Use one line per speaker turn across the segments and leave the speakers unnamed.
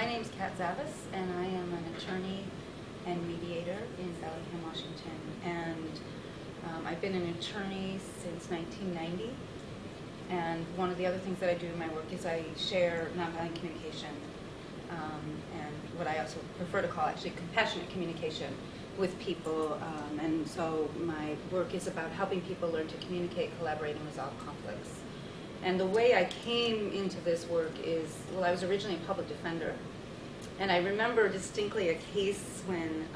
My name's Kat Zavis, and I am an attorney and mediator in Bellingham, Washington. And I've been an attorney since 1990. And one of the other things that I do in my work is I share nonviolent communication, and what I also prefer to call actually compassionate communication with people. And so my work is about helping people learn to communicate, collaborate, and resolve conflicts. And the way I came into this work is, well, I was originally a public defender. And I remember distinctly a case when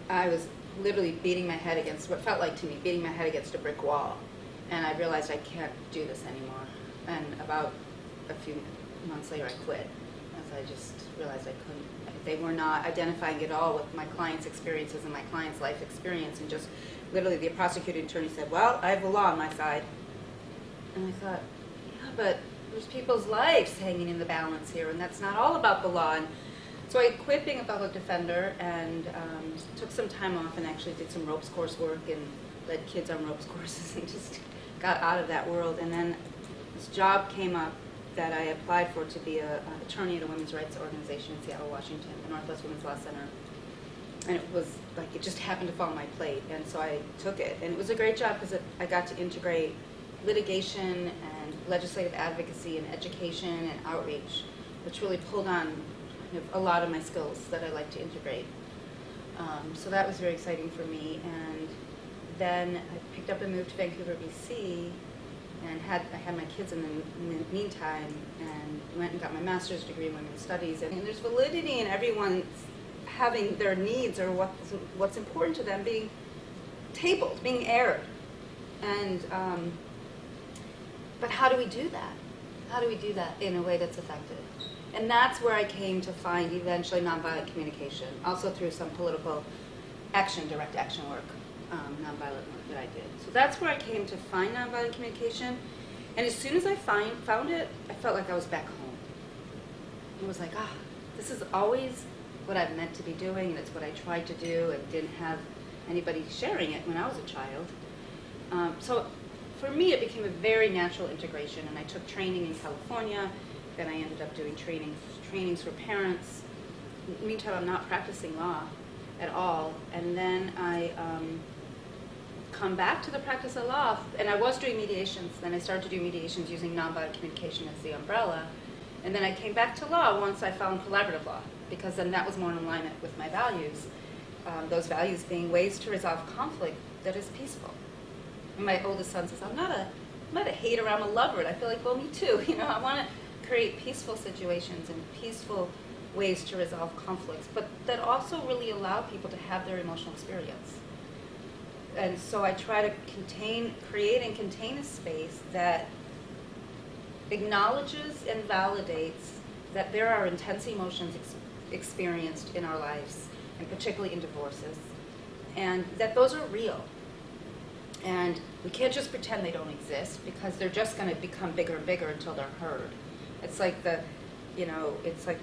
I was literally beating my head against, what felt like to me, beating my head against a brick wall. And I realized I can't do this anymore. And about a few months later, I quit, as I just realized I couldn't. They were not identifying at all with my client's experiences and my client's life experience. And just literally the prosecuting attorney said, well, I have the law on my side. And I thought, yeah, but there's people's lives hanging in the balance here, and that's not all about the law. And so I quit being a public defender and took some time off and actually did some ropes coursework and led kids on ropes courses and just got out of that world. And then this job came up that I applied for to be an attorney at a women's rights organization in Seattle, Washington, the Northwest Women's Law Center. And it was like, it just happened to fall on my plate, and so I took it. And it was a great job because I got to integrate litigation and legislative advocacy and education and outreach, which really pulled on a lot of my skills that I like to integrate. So that was very exciting for me. And then I picked up and moved to Vancouver, BC, and I had my kids in the meantime, and went and got my master's degree in women's studies. And there's validity in everyone having their needs or what's important to them being tabled, being aired. And but how do we do that? How do we do that in a way that's effective? And that's where I came to find eventually nonviolent communication, also through some political action, direct action work, nonviolent work that I did. So that's where I came to find nonviolent communication. And as soon as I found it, I felt like I was back home. It was like, this is always what I've meant to be doing, and it's what I tried to do, and didn't have anybody sharing it when I was a child. So for me, it became a very natural integration, and I took training in California. Then I ended up doing trainings for parents. Meantime, I'm not practicing law at all. And then I come back to the practice of law, and I was doing mediations. Then I started to do mediations using nonviolent communication as the umbrella. And then I came back to law once I found collaborative law, because then that was more in alignment with my values. Those values being ways to resolve conflict that is peaceful. And my oldest son says, I'm not a hater, I'm a lover. And I feel like, well, me too. I want to create peaceful situations and peaceful ways to resolve conflicts, but that also really allow people to have their emotional experience. And so I try to create and contain a space that acknowledges and validates that there are intense emotions experienced in our lives, and particularly in divorces, and that those are real. And we can't just pretend they don't exist, because they're just going to become bigger and bigger until they're heard. It's like the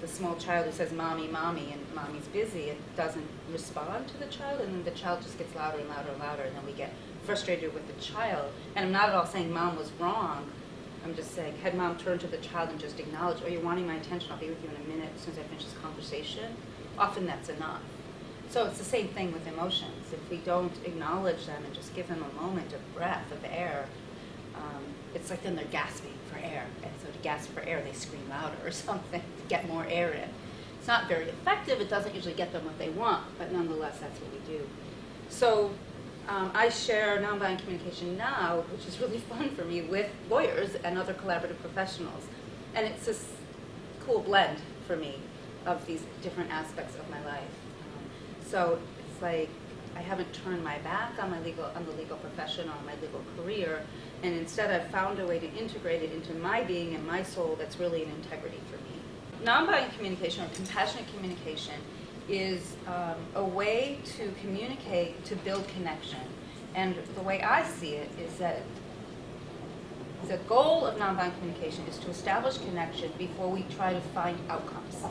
small child who says, "Mommy, mommy," and mommy's busy and doesn't respond to the child, and then the child just gets louder and louder and louder, and then we get frustrated with the child. And I'm not at all saying mom was wrong. I'm just saying, had mom turned to the child and just acknowledged, "Oh, you're wanting my attention, I'll be with you in a minute as soon as I finish this conversation," often that's enough. So it's the same thing with emotions. If we don't acknowledge them and just give them a moment of breath, of air, it's like then they're gasping for air. And so to gasp for air, they scream louder or something to get more air in. It's not very effective. It doesn't usually get them what they want, but nonetheless, that's what we do. So I share nonviolent communication now, which is really fun for me, with lawyers and other collaborative professionals. And it's this cool blend for me of these different aspects of my life. So it's like I haven't turned my back on the legal profession or my legal career, and instead I've found a way to integrate it into my being and my soul that's really an integrity for me. Nonviolent communication, or compassionate communication, is a way to communicate to build connection. And the way I see it is that the goal of nonviolent communication is to establish connection before we try to find outcomes.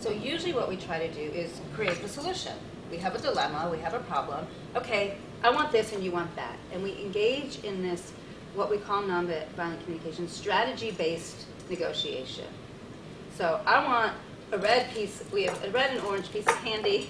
So usually what we try to do is create the solution. We have a dilemma, we have a problem. Okay, I want this and you want that. And we engage in this, what we call nonviolent communication, strategy-based negotiation. So I want a red piece, we have a red and orange piece of candy,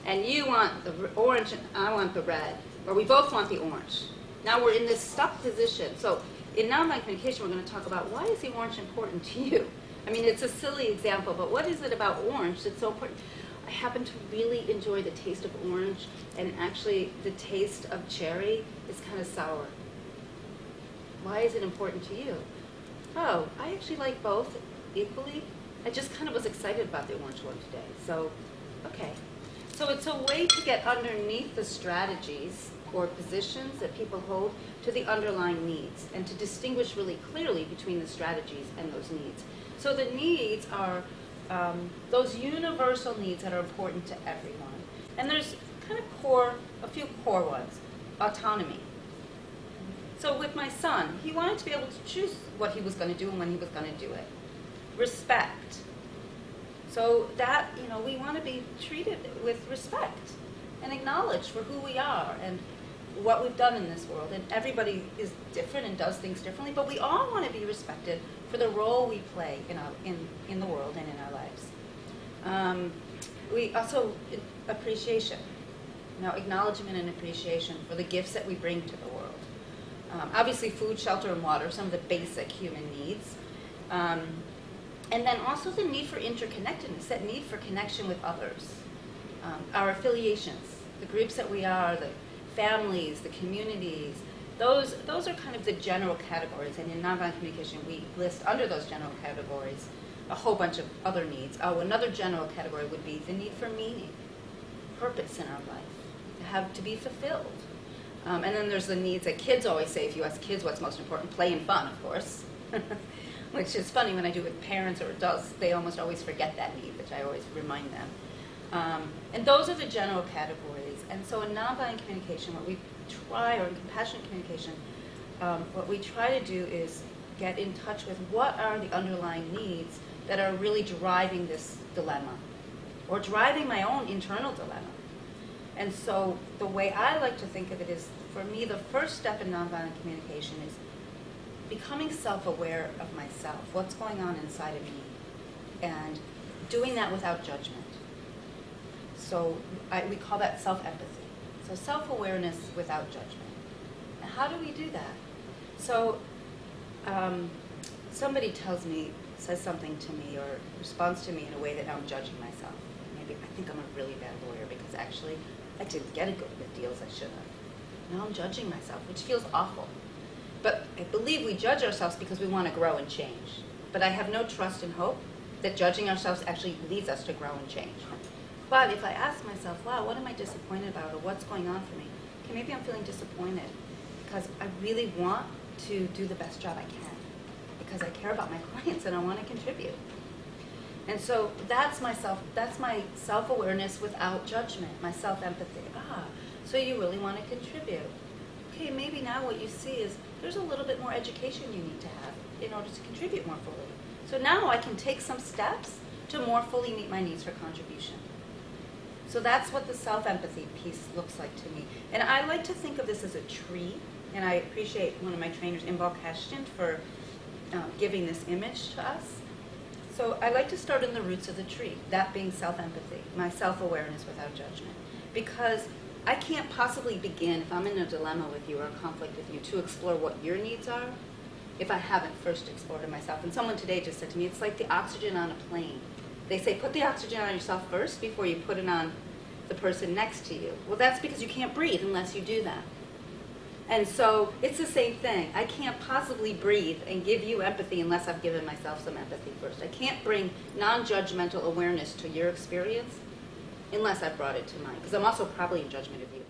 and you want the orange and I want the red, or we both want the orange. Now we're in this stuck position. So in nonviolent communication, we're going to talk about why is the orange important to you? I mean, it's a silly example, but what is it about orange that's so important? I happen to really enjoy the taste of orange, and actually the taste of cherry is kind of sour. Why is it important to you? Oh, I actually like both equally. I just kind of was excited about the orange one today. So, okay. So it's a way to get underneath the strategies or positions that people hold to the underlying needs, and to distinguish really clearly between the strategies and those needs. So the needs are those universal needs that are important to everyone. And there's kind of a few core ones. Autonomy. So with my son, he wanted to be able to choose what he was going to do and when he was going to do it. Respect. So that, we want to be treated with respect and acknowledged for who we are and what we've done in this world. And everybody is different and does things differently, but we all want to be respected for the role we play in the world and in our lives. We also, appreciation. Acknowledgement and appreciation for the gifts that we bring to the world. Obviously, food, shelter, and water, some of the basic human needs. And then also the need for interconnectedness, that need for connection with others. Our affiliations, the groups that we are, the families, the communities, those are kind of the general categories. And in nonviolent communication, we list under those general categories a whole bunch of other needs. Oh, another general category would be the need for meaning, purpose in our life, to be fulfilled. And then there's the needs that kids always say. If you ask kids what's most important, play and fun, of course. Which is funny when I do it with parents or adults, they almost always forget that need, which I always remind them. And those are the general categories. And so in nonviolent communication, what we try, or in compassionate communication, what we try to do is get in touch with what are the underlying needs that are really driving this dilemma, or driving my own internal dilemma. And so the way I like to think of it is, for me, the first step in nonviolent communication is becoming self-aware of myself, what's going on inside of me, and doing that without judgment. So we call that self-empathy. So self-awareness without judgment. And how do we do that? So somebody says something to me or responds to me in a way that I'm judging myself. Maybe I think I'm a really bad lawyer because actually I didn't get as good at deals I should have. Now I'm judging myself, which feels awful. But I believe we judge ourselves because we want to grow and change. But I have no trust and hope that judging ourselves actually leads us to grow and change. But if I ask myself, wow, what am I disappointed about, or what's going on for me? Okay, maybe I'm feeling disappointed because I really want to do the best job I can, because I care about my clients and I want to contribute. And so that's my self-awareness without judgment, my self-empathy. So you really want to contribute. Okay, maybe now what you see is there's a little bit more education you need to have in order to contribute more fully. So now I can take some steps to more fully meet my needs for contribution. So that's what the self-empathy piece looks like to me. And I like to think of this as a tree, and I appreciate one of my trainers, Imbal Kashtan, for giving this image to us. So I like to start in the roots of the tree, that being self-empathy, my self-awareness without judgment. Because I can't possibly begin, if I'm in a dilemma with you or a conflict with you, to explore what your needs are if I haven't first explored it myself. And someone today just said to me, it's like the oxygen on a plane. They say, put the oxygen on yourself first before you put it on the person next to you. Well, that's because you can't breathe unless you do that. And so it's the same thing. I can't possibly breathe and give you empathy unless I've given myself some empathy first. I can't bring non-judgmental awareness to your experience unless I've brought it to mine, because I'm also probably in judgment of you.